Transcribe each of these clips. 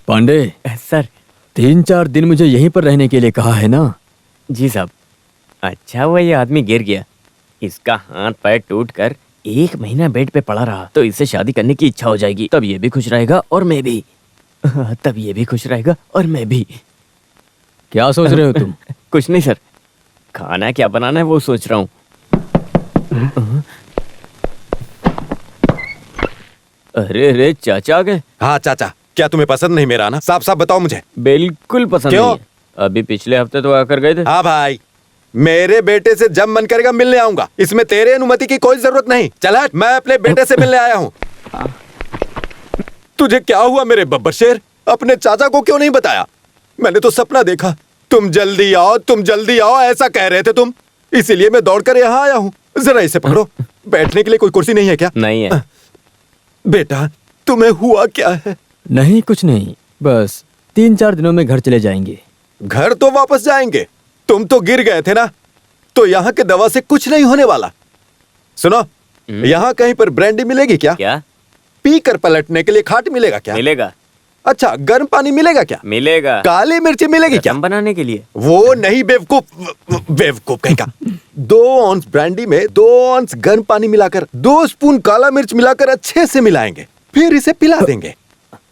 Pandey sir. 3-4 दिन मुझे यहीं पर रहने के लिए कहा है ना? जी साहब। अच्छा हुआ ये आदमी गिर गया, इसका हाथ पैर टूट कर 1 महीना बेड पे पड़ा रहा तो इससे शादी करने की इच्छा हो जाएगी, तब ये भी खुश रहेगा और मैं भी। तब ये भी खुश रहेगा और मैं भी। क्या सोच रहे हो तुम? कुछ नहीं सर, खाना क्या बनाना है वो सोच रहा हूँ। अरे अरे चाचा आ गए। हाँ चाचा, क्या तुम्हें पसंद नहीं मेरा आना? साफ साफ बताओ मुझे। बिल्कुल पसंद क्यों? नहीं है। अभी पिछले हफ्ते तो आकर गए थे। हाँ भाई, मेरे बेटे से जब मन करेगा मिलने आऊंगा, इसमें तेरे अनुमति की कोई जरूरत नहीं। चल हट, मैं अपने बेटे से मिलने आया हूँ। तुझे क्या हुआ मेरे बब्बर शेर? अपने चाचा को क्यों नहीं बताया? मैंने तो सपना देखा, तुम जल्दी आओ, तुम जल्दी आओ ऐसा कह रहे थे तुम, इसीलिए मैं दौड़कर यहाँ आया हूँ। जरा इसे पकड़ो। बैठने के लिए कोई कुर्सी नहीं है क्या? नहीं है। बेटा, तुम्हें हुआ क्या है? नहीं कुछ नहीं, बस 3-4 दिनों में घर चले जाएंगे। घर तो वापस जाएंगे, तुम तो गिर गए थे ना, तो यहाँ के दवा से कुछ नहीं होने वाला। सुनो, यहाँ कहीं पर ब्रांडी मिलेगी क्या? क्या? पी कर पलटने के लिए खाट मिलेगा क्या? मिलेगा। अच्छा, गर्म पानी मिलेगा क्या? मिलेगा। काली मिर्ची मिलेगी क्या? रसम बनाने के लिए? वो नहीं बेवकूफ, बेवकूफ कहीं का। 2 ऑंस ब्रांडी में 2 ऑंस गर्म पानी मिलाकर 2 स्पून काला मिर्च मिलाकर अच्छे से मिलाएंगे, फिर इसे पिला देंगे।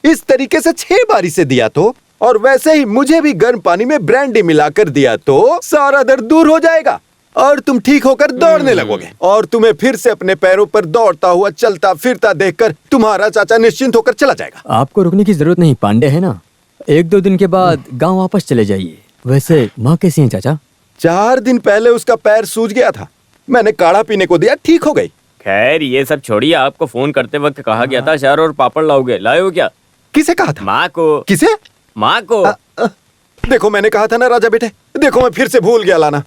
इस तरीके से 6 बार इसे दिया तो, और वैसे ही मुझे भी गर्म पानी में ब्रांडी मिलाकर दिया तो सारा दर्द दूर हो जाएगा और तुम ठीक होकर दौड़ने लगोगे। और तुम्हें फिर से अपने पैरों पर दौड़ता हुआ चलता फिरता देखकर तुम्हारा चाचा निश्चिंत होकर चला जाएगा। आपको रुकने की जरूरत नहीं पांडे, है ना? 1-2 दिन के बाद गांव वापस चले जाइए। वैसे माँ कैसी हैं चाचा? 4 दिन पहले उसका पैर सूज गया था, मैंने काढ़ा पीने को दिया, ठीक हो गई। खैर ये सब छोड़िए, आपको फोन करते वक्त कहा गया था अचार और पापड़ लाओगे, लाए हो क्या? किसे कहा था? माँ को। किसे? माँ को। देखो मैंने कहा था ना राजा बेटे, देखो मैं फिर से भूल गया लाना।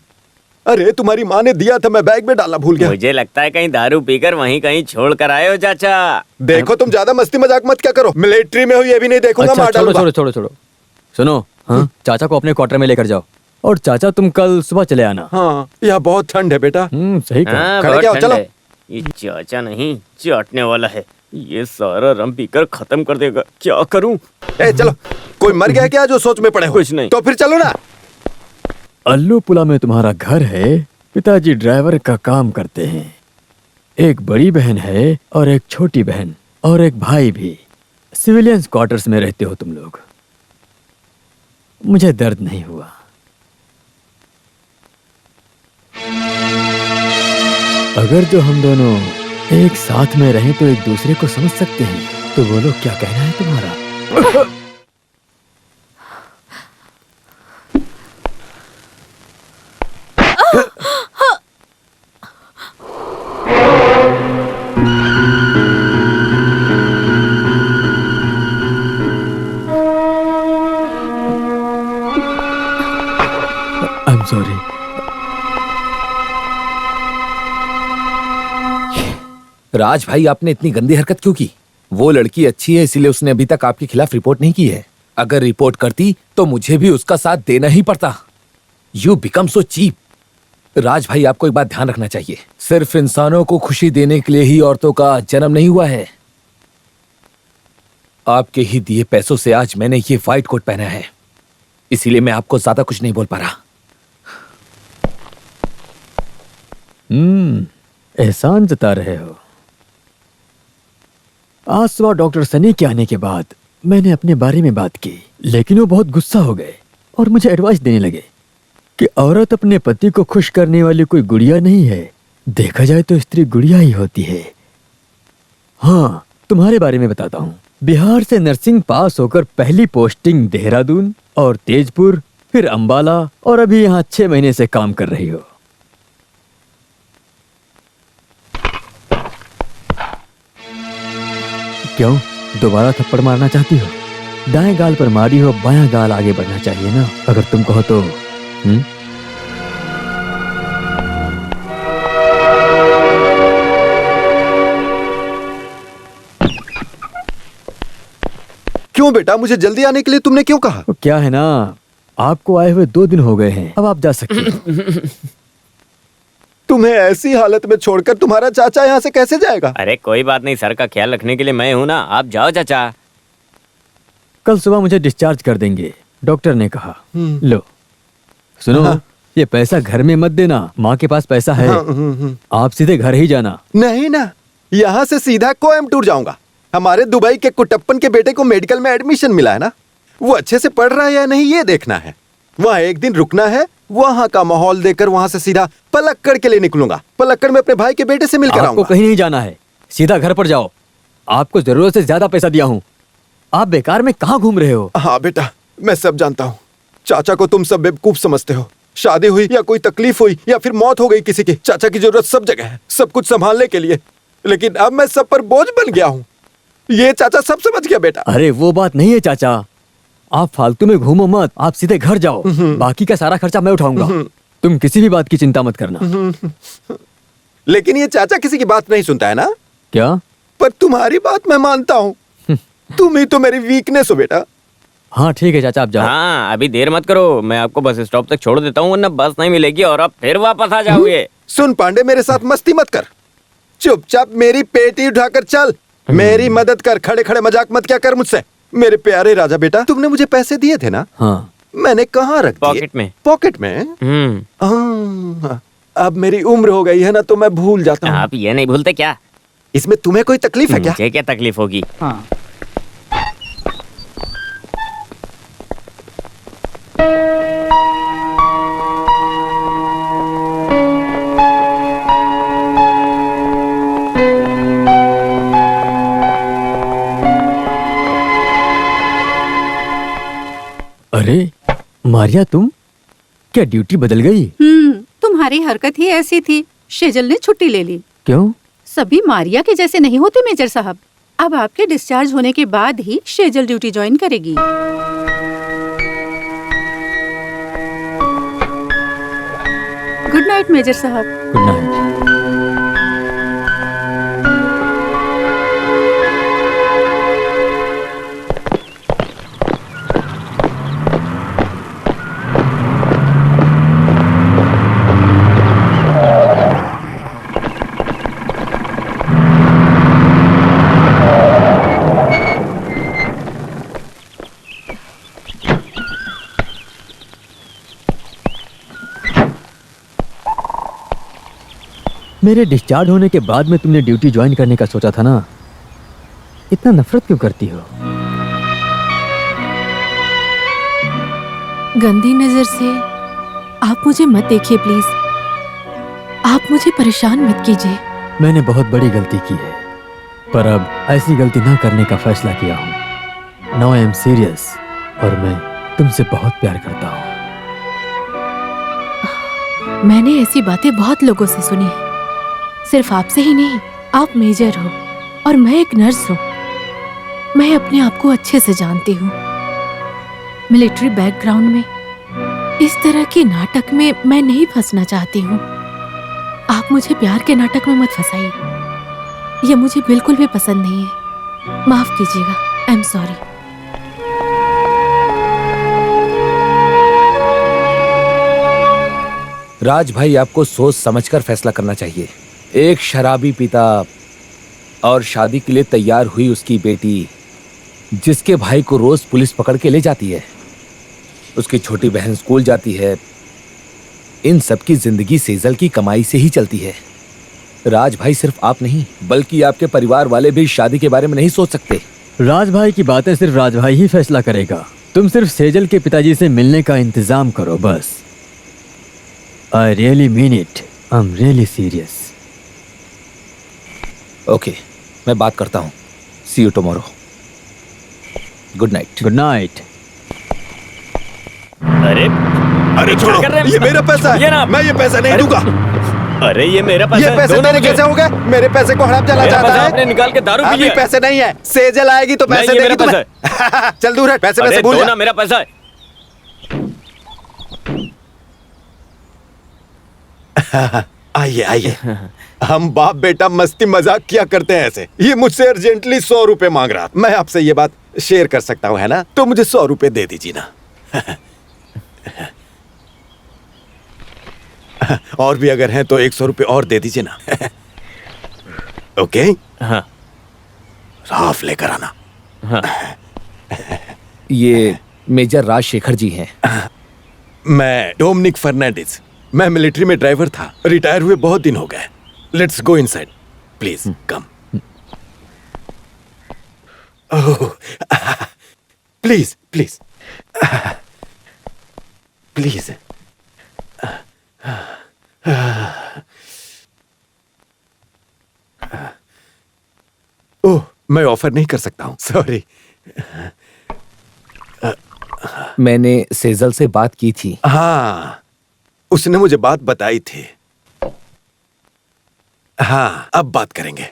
अरे तुम्हारी माँ ने दिया था, मैं बैग में डालना भूल गया। मुझे लगता है कहीं दारू पीकर वहीं कहीं छोड़ कर आए हो चाचा। देखो तुम ज्यादा मस्ती मजाक मत क्या करो, मिलिट्री में हो ये भी नहीं देखूंगा। अच्छा, मार छोड़ो डालूंगा। छोड़ो छोड़ो छोड़ो। सुनो, हाँ, चाचा को अपने क्वार्टर में लेकर जाओ, और चाचा तुम कल सुबह चले आना। हाँ, यहाँ बहुत ठंड है बेटा। सही कहा। हाँ, खड़े बहुत क्या हो, ठंड चलो। है। ये चाचा नहीं चाटने वाला है, ये सारा रम पीकर खत्म कर देगा। क्या करूं? ए चलो, कोई मर गया क्या जो सोच में पड़े हो? कुछ नहीं। तो फिर चलो ना। अल्लूपुला में तुम्हारा घर है, पिताजी ड्राइवर का काम करते हैं, एक बड़ी बहन है और एक छोटी बहन और एक भाई भी। सिविलियंस क्वार्टर्स में रहते हो तुम लोग। मुझे दर्द नहीं हुआ। अगर जो हम दोनों एक साथ में रहें तो एक दूसरे को समझ सकते हैं। तो बोलो क्या कहना है तुम्हारा? I am sorry. राज भाई, आपने इतनी गंदी हरकत क्यों की? वो लड़की अच्छी है इसीलिए उसने अभी तक आपके खिलाफ रिपोर्ट नहीं की है। अगर रिपोर्ट करती तो मुझे भी उसका साथ देना ही पड़ता। You become so cheap. Raj भाई, आपको एक बात ध्यान रखना चाहिए, सिर्फ इंसानों को खुशी देने के लिए ही औरतों का जन्म नहीं हुआ है। आपके ही दिए पैसों से आज मैंने ये व्हाइट कोट पहना है, इसीलिए मैं आपको ज्यादा कुछ नहीं बोल पा रहा। एहसान जता रहे हो। आज सुबह डॉक्टर सनी के आने के बाद मैंने अपने बारे में बात की, लेकिन वो बहुत गुस्सा हो गए और मुझे एडवाइस देने लगे कि औरत अपने पति को खुश करने वाली कोई गुड़िया नहीं है। देखा जाए तो स्त्री गुड़िया ही होती है। हाँ, तुम्हारे बारे में बताता हूँ। बिहार से नर्सिंग पास होकर पहली पोस्टिंग देहरादून और तेजपुर, फिर अंबाला, और अभी यहाँ 6 महीने से काम कर रही हो। क्यों, दोबारा थप्पड़ मारना चाहती हो? दाएं गाल पर मारी हो, बायां गाल आगे बढ़ना चाहिए ना, अगर तुम कहो तो। क्यों बेटा, मुझे जल्दी आने के लिए तुमने क्यों कहा? तो क्या है ना, आपको आए हुए 2 दिन हो गए हैं, अब आप जा सकते हो। तुम्हें ऐसी हालत में छोड़कर तुम्हारा चाचा यहाँ से कैसे जाएगा? अरे कोई बात नहीं, सर का ख्याल रखने के लिए मैं हूं ना, आप जाओ चाचा। कल सुबह मुझे डिस्चार्ज कर देंगे, डॉक्टर ने कहा। लो सुनो, ये पैसा घर में मत देना, माँ के पास पैसा है। आप सीधे घर ही जाना। नहीं ना, यहाँ से सीधा कोयम्बटूर जाऊंगा। हमारे दुबई के कुटप्पन के बेटे को मेडिकल में एडमिशन मिला है ना, वो अच्छे से पढ़ रहा है या नहीं ये देखना है। वहाँ एक दिन रुकना है, वहाँ का माहौल देखकर वहाँ से सीधा पलक्कड़ के लिए निकलूंगा। पलक्कड़ में अपने भाई के बेटे से मिलकर आपको आऊंगा। कहीं नहीं जाना है, सीधा घर पर जाओ। आपको जरूरत से ज्यादा पैसा दिया हूँ, आप बेकार में कहाँ घूम रहे हो? हाँ बेटा, मैं सब जानता हूँ। चाचा को तुम सब बेवकूफ समझते हो। शादी हुई या कोई तकलीफ हुई या फिर मौत हो गई किसी की, चाचा की जरूरत सब जगह है, सब कुछ संभालने के लिए। लेकिन अब मैं सब पर बोझ बन गया हूँ। ये चाचा सब समझ गया बेटा। अरे वो बात नहीं है चाचा, आप फालतू में घूमो मत, आप सीधे घर जाओ। बाकी का सारा खर्चा मैं उठाऊंगा, तुम किसी भी बात की चिंता मत करना। लेकिन ये चाचा किसी की बात नहीं सुनता है ना? क्या? पर तुम्हारी बात मैं मानता हूँ। तुम ही तो मेरी वीकनेस हो बेटा। हाँ ठीक है चाचा, आप जाओ। हाँ अभी देर मत करो, मैं आपको बस स्टॉप तक छोड़ देता हूँ, वरना बस नहीं मिलेगी और आप फिर वापस आ जाओगे। सुन पांडे, मेरे साथ मस्ती मत कर, चुपचाप मेरी पेटी उठाकर चल। मेरी मदद कर, खड़े खड़े मजाक मत क्या कर मुझसे। मेरे प्यारे राजा बेटा, तुमने मुझे पैसे दिए थे ना? हाँ। मैंने कहाँ रख दिए? पॉकेट में। पॉकेट में? हाँ, अब मेरी उम्र हो गई है ना, तो मैं भूल जाता हूँ। आप ये नहीं भूलते क्या? इसमें तुम्हें कोई तकलीफ है क्या? मुझे क्या तकलीफ होगी? हाँ। अरे मारिया, तुम क्या ड्यूटी बदल गई? तुम्हारी हरकत ही ऐसी थी, शेजल ने छुट्टी ले ली। क्यों? सभी मारिया के जैसे नहीं होते मेजर साहब। अब आपके डिस्चार्ज होने के बाद ही शेजल ड्यूटी ज्वाइन करेगी। गुड नाइट मेजर साहब। Good night. मेरे डिस्चार्ज होने के बाद में तुमने ड्यूटी ज्वाइन करने का सोचा था ना, इतना नफरत क्यों करती हो? गंदी नजर से आप मुझे मत देखिए प्लीज। आप मुझे परेशान मत कीजिए। मैंने बहुत बड़ी गलती की है, पर अब ऐसी गलती ना करने का फैसला किया हूँ। नाउ आई एम सीरियस और मैं तुमसे बहुत प्यार करता हूँ। मैंने ऐसी बातें बहुत लोगों से सुनी है, सिर्फ आपसे ही नहीं। आप मेजर हो और मैं एक नर्स हूँ। मैं अपने आप को अच्छे से जानती हूँ। मिलिट्री बैकग्राउंड में इस तरह के नाटक में मैं नहीं फंसना चाहती हूँ। आप मुझे प्यार के नाटक में मत फंसाइए, ये मुझे बिल्कुल भी पसंद नहीं है। माफ कीजिएगा, आई एम सॉरी। राज भाई, आपको सोच समझकर फैसला करना चाहिए। एक शराबी पिता और शादी के लिए तैयार हुई उसकी बेटी, जिसके भाई को रोज पुलिस पकड़ के ले जाती है, उसकी छोटी बहन स्कूल जाती है, इन सब की जिंदगी सेजल की कमाई से ही चलती है। राज भाई, सिर्फ आप नहीं बल्कि आपके परिवार वाले भी शादी के बारे में नहीं सोच सकते। राज भाई की बातें सिर्फ राज भाई ही फैसला करेगा। तुम सिर्फ सेजल के पिताजी से मिलने का इंतजाम करो बस। I really mean it, I am really serious. Okay, मैं बात करता हूँ। See you tomorrow. Good night. Good night. अरे अरे क्या छोड़ो, कर रहे हैं? ये मेरा पैसा ये ना। है, मैं ये पैसा नहीं दूंगा। अरे ये मेरा पैसा ये है, पैसे दो ना तेरे मुझे। कैसे हो गए? मेरे पैसे को हड़प चला मेरा जाता पैसा है। आपने निकाल के दारू पी अभी लिया। पैसे नहीं है, सेजल आएगी तो पैसे नहीं, ये देगी मेरा तुम्हें। चल दूर है, पैसे अरे पैसे भूल दो जा। ना, मेरा पैसा है। आइए आइए, हम बाप बेटा मस्ती मजाक किया करते हैं ऐसे। ये मुझसे अर्जेंटली 100 रुपए मांग रहा। मैं आपसे ये बात शेयर कर सकता हूँ, है ना? तो मुझे 100 रुपए दे दीजिए ना। और भी अगर हैं तो 100 रुपए और दे दीजिए ना। ओके, हाँ साफ लेकर आना। हाँ। ये मेजर राजशेखर जी हैं। मैं डोमिनिक फर्नांडिस। मैं मिलिट्री में ड्राइवर था, रिटायर हुए बहुत दिन हो गए। Let's go inside please, come. Please please please. Oh, मैं ऑफर नहीं कर सकता हूं, सॉरी। मैंने सेजल से बात की थी। हाँ, उसने मुझे बात बताई थी। हाँ, अब बात करेंगे।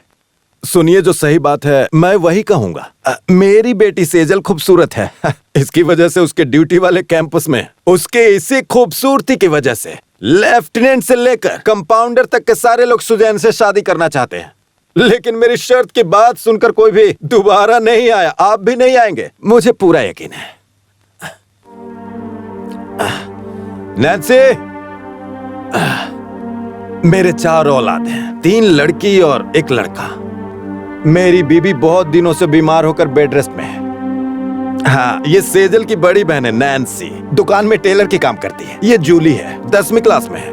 सुनिए, जो सही बात है मैं वही कहूंगा। मेरी बेटी सेजल खूबसूरत है। इसकी वजह से उसके ड्यूटी वाले कैंपस में उसके इसी खूबसूरती की वजह से लेफ्टिनेंट से लेकर कंपाउंडर तक के सारे लोग सुजैन से शादी करना चाहते हैं। लेकिन मेरी शर्त की बात सुनकर कोई भी दोबारा नहीं आया। आप भी नहीं आएंगे, मुझे पूरा यकीन है। नैन्सी, मेरे 4 औलाद हैं, 3 लड़की और 1 लड़का। मेरी बीबी बहुत दिनों से बीमार होकर बेड रेस्ट में है। हाँ, ये सेजल की बड़ी बहन है नैन्सी, दुकान में टेलर की काम करती है। ये जूली है, 10वीं क्लास में है।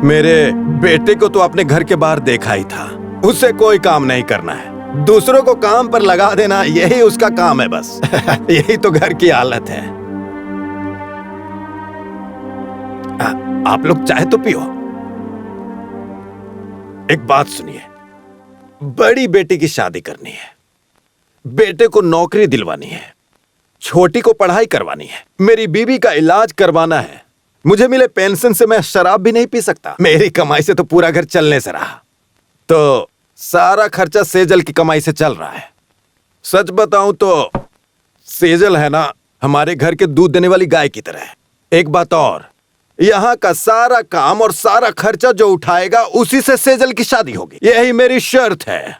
मेरे बेटे को तो अपने घर के बाहर देखा ही था। उसे कोई काम नहीं करना है, दूसरों को काम पर लगा देना, यही उसका काम है बस। यही तो घर की हालत है। आप लोग चाहे तो पियो। एक बात सुनिए, बड़ी बेटी की शादी करनी है, बेटे को नौकरी दिलवानी है, छोटी को पढ़ाई करवानी है, मेरी बीवी का इलाज करवाना है। मुझे मिले पेंशन से मैं शराब भी नहीं पी सकता। मेरी कमाई से तो पूरा घर चलने से रहा, तो सारा खर्चा सेजल की कमाई से चल रहा है। सच बताऊं तो सेजल है ना, हमारे घर के दूध देने वाली गाय की तरह है। एक बात और, यहाँ का सारा काम और सारा खर्चा जो उठाएगा उसी से सेजल की शादी होगी। यही मेरी शर्त है।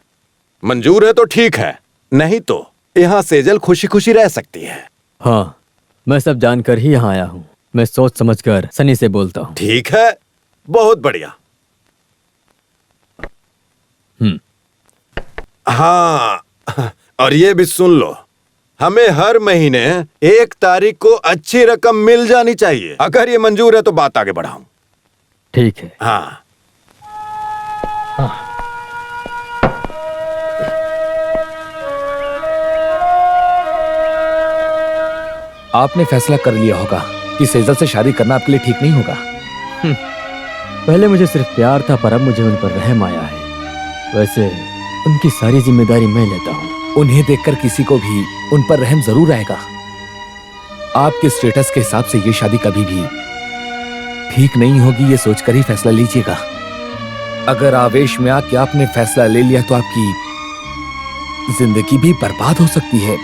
मंजूर है तो ठीक है, नहीं तो यहाँ सेजल खुशी खुशी रह सकती है। हाँ, मैं सब जानकर ही यहाँ आया हूँ। मैं सोच समझकर सनी से बोलता हूँ। ठीक है, बहुत बढ़िया। हाँ, और ये भी सुन लो, हमें हर महीने 1 तारीख को अच्छी रकम मिल जानी चाहिए। अगर ये मंजूर है तो बात आगे बढ़ाऊं। ठीक है। हाँ, आपने फैसला कर लिया होगा कि सेजल से शादी करना आपके लिए ठीक नहीं होगा। पहले मुझे सिर्फ प्यार था, पर अब मुझे उन पर रहम आया है। वैसे उनकी सारी जिम्मेदारी मैं लेता हूँ। उन्हें देखकर किसी को भी उन पर रहम जरूर आएगा। आपके स्टेटस के हिसाब से ये शादी कभी भी ठीक नहीं होगी, ये सोचकर ही फैसला लीजिएगा। अगर आवेश में आके आपने फैसला ले लिया तो आपकी जिंदगी भी बर्बाद हो सकती है।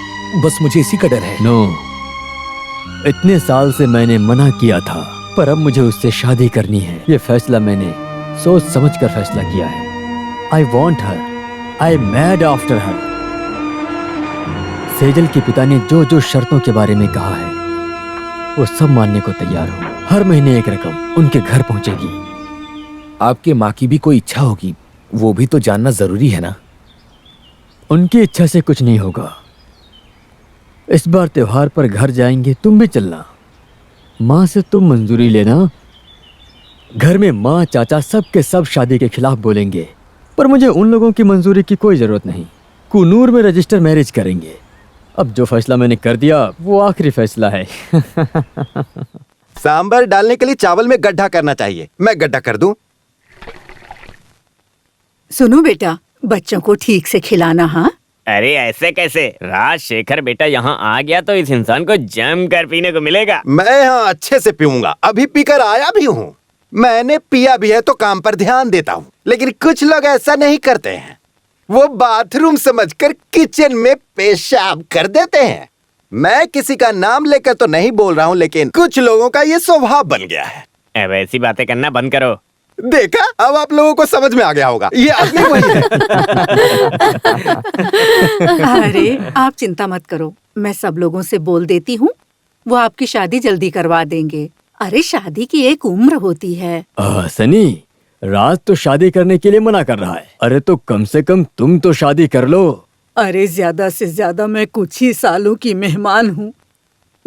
बस मुझे इसी का डर है। नो, इतने साल से मैंने मना किया था, पर अब मुझे उससे शादी करनी है। ये फैसला मैंने सोच समझकर फैसला किया है। I want her, I am mad after her. Sejal के पिता ने जो जो शर्तों के बारे में कहा है वो सब मानने को तैयार हूँ। हर महीने 1 रकम उनके घर पहुंचेगी। आपके माँ की भी कोई इच्छा होगी, वो भी तो जानना जरूरी है ना। उनकी इच्छा से कुछ नहीं होगा। इस बार त्योहार पर घर जाएंगे, तुम भी चलना। माँ से तुम मंजूरी लेना। घर में माँ चाचा सब के सब शादी के खिलाफ बोलेंगे, पर मुझे उन लोगों की मंजूरी की कोई जरूरत नहीं। कुनूर में रजिस्टर मैरिज करेंगे। अब जो फैसला मैंने कर दिया वो आखिरी फैसला है। सांबर डालने के लिए चावल में गड्ढा करना चाहिए। मैं गड्ढा कर दूं? सुनो बेटा, बच्चों को ठीक से खिलाना। हाँ, अरे ऐसे कैसे? राजशेखर बेटा यहाँ आ गया तो इस इंसान को जम कर पीने को मिलेगा। मैं यहाँ अच्छे से पीऊंगा, अभी पीकर आया भी हूँ। मैंने पिया भी है तो काम पर ध्यान देता हूँ। लेकिन कुछ लोग ऐसा नहीं करते हैं, वो बाथरूम समझकर किचन में पेशाब कर देते हैं। मैं किसी का नाम लेकर तो नहीं बोल रहा हूँ, लेकिन कुछ लोगों का ये स्वभाव बन गया है। अब ऐसी बातें करना बंद करो। देखा, अब आप लोगों को समझ में आ गया होगा, ये आदमी वही है। अरे आप चिंता मत करो, मैं सब लोगों से बोल देती हूँ, वो आपकी शादी जल्दी करवा देंगे। अरे शादी की एक उम्र होती है। सनी, राज तो शादी करने के लिए मना कर रहा है। अरे तो कम से कम तुम तो शादी कर लो। अरे ज्यादा से ज्यादा मैं कुछ ही सालों की मेहमान हूँ।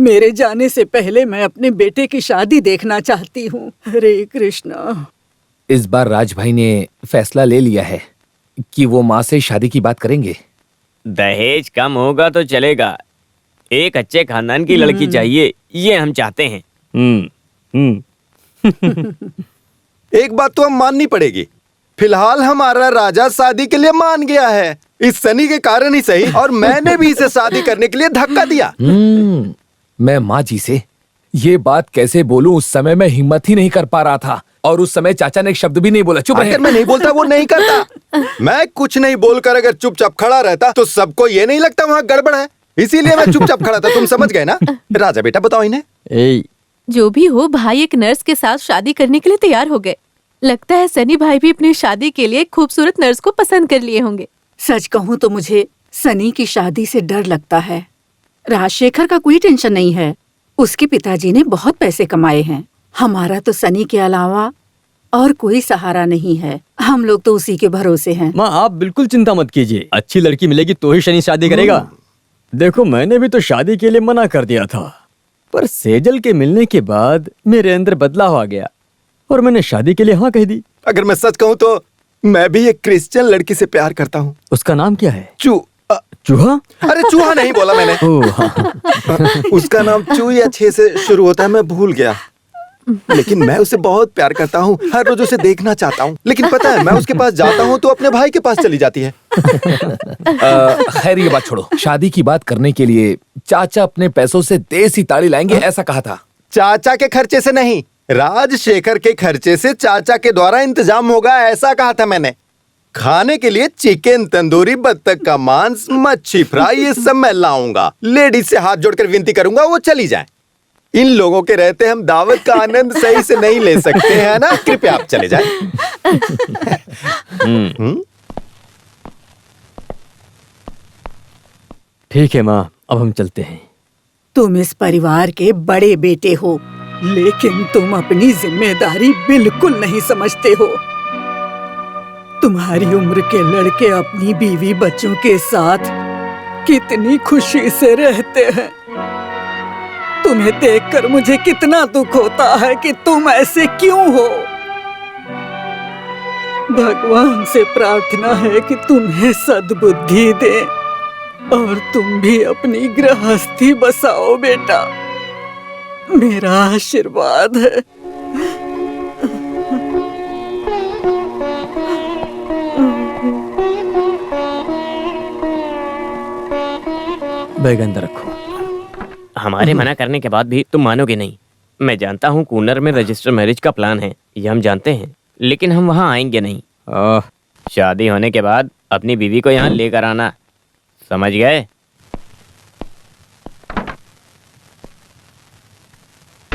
मेरे जाने से पहले मैं अपने बेटे की शादी देखना चाहती हूँ। हरे कृष्णा। इस बार राज भाई ने फैसला ले लिया है कि वो माँ से शादी की बात करेंगे। दहेज कम होगा तो चलेगा, एक अच्छे खानदान की लड़की चाहिए, ये हम चाहते हैं। एक बात तो हम माननी पड़ेगी, फिलहाल हमारा राजा शादी के लिए मान गया है, इस सनी के कारण ही सही, और मैंने भी इसे शादी करने के लिए धक्का दिया। मैं माँ जी से ये बात कैसे बोलूं, उस समय मैं हिम्मत ही नहीं कर पा रहा था, और उस समय चाचा ने एक शब्द भी नहीं बोला। चुप रहे। अगर मैं नहीं बोलता वो नहीं करता। मैं कुछ नहीं बोलकर अगर चुपचाप खड़ा रहता तो सबको ये नहीं लगता वहाँ गड़बड़ है, इसीलिए मैं चुपचाप खड़ा था। तुम समझ गए ना? राजा बेटा बताओ इन्हें। ए, जो भी हो, भाई एक नर्स के साथ शादी करने के लिए तैयार हो गए। लगता है सनी भाई भी अपनी शादी के लिए एक खूबसूरत नर्स को पसंद कर लिए होंगे। सच कहूँ तो मुझे सनी की शादी से डर लगता है। राजशेखर का कोई टेंशन नहीं है, उसके पिताजी ने बहुत पैसे कमाए हैं। हमारा तो सनी के अलावा और कोई सहारा नहीं है, हम लोग तो उसी के भरोसे हैं। माँ आप बिल्कुल चिंता मत कीजिए, अच्छी लड़की मिलेगी तो ही शनि शादी करेगा। देखो मैंने भी तो शादी के लिए मना कर दिया था, पर सेजल के मिलने के बाद मेरे अंदर बदलाव आ गया और मैंने शादी के लिए हाँ कह दी। अगर मैं सच कहूँ तो मैं भी एक क्रिश्चियन लड़की से प्यार करता हूँ। उसका नाम क्या है? चूहा? चूहा? अरे चूहा नहीं बोला मैंने। ओह हाँ। उसका नाम चू या छे से शुरू होता है, मैं भूल गया, लेकिन मैं उसे बहुत प्यार करता हूँ, हर रोज उसे देखना चाहता हूँ। लेकिन पता है मैं उसके पास जाता हूँ तो अपने भाई के पास चली जाती है। खैर ये बात छोड़ो, शादी की बात करने के लिए चाचा अपने पैसों से देसी ताड़ी लाएंगे ऐसा कहा था। चाचा के खर्चे से नहीं, राजशेखर के खर्चे से चाचा के द्वारा इंतजाम होगा ऐसा कहा था मैंने। खाने के लिए चिकन, तंदूरी, बत्तख का मांस, मच्छी फ्राई, ये सब मैं लाऊंगा। लेडीज से हाथ जोड़कर विनती करूंगा वो चली जाए। इन लोगों के रहते हम दावत का आनंद सही से नहीं ले सकते हैं ना, कृपया आप चले जाएं। ठीक है माँ, अब हम चलते हैं। तुम इस परिवार के बड़े बेटे हो, लेकिन तुम अपनी जिम्मेदारी बिल्कुल नहीं समझते हो। तुम्हारी उम्र के लड़के अपनी बीवी बच्चों के साथ कितनी खुशी से रहते हैं। तुम्हें देखकर मुझे कितना दुख होता है कि तुम ऐसे क्यों हो। भगवान से प्रार्थना है कि तुम्हें सद्बुद्धि दे और तुम भी अपनी गृहस्थी बसाओ बेटा, मेरा आशीर्वाद है। बैग अंदर रखो। हमारे मना करने के बाद भी तुम मानोगे नहीं। मैं जानता हूँ कूनर में रजिस्टर मैरिज का प्लान है, ये हम जानते हैं, लेकिन हम वहाँ आएंगे नहीं। शादी होने के बाद अपनी बीवी को यहाँ लेकर आना, समझ गए?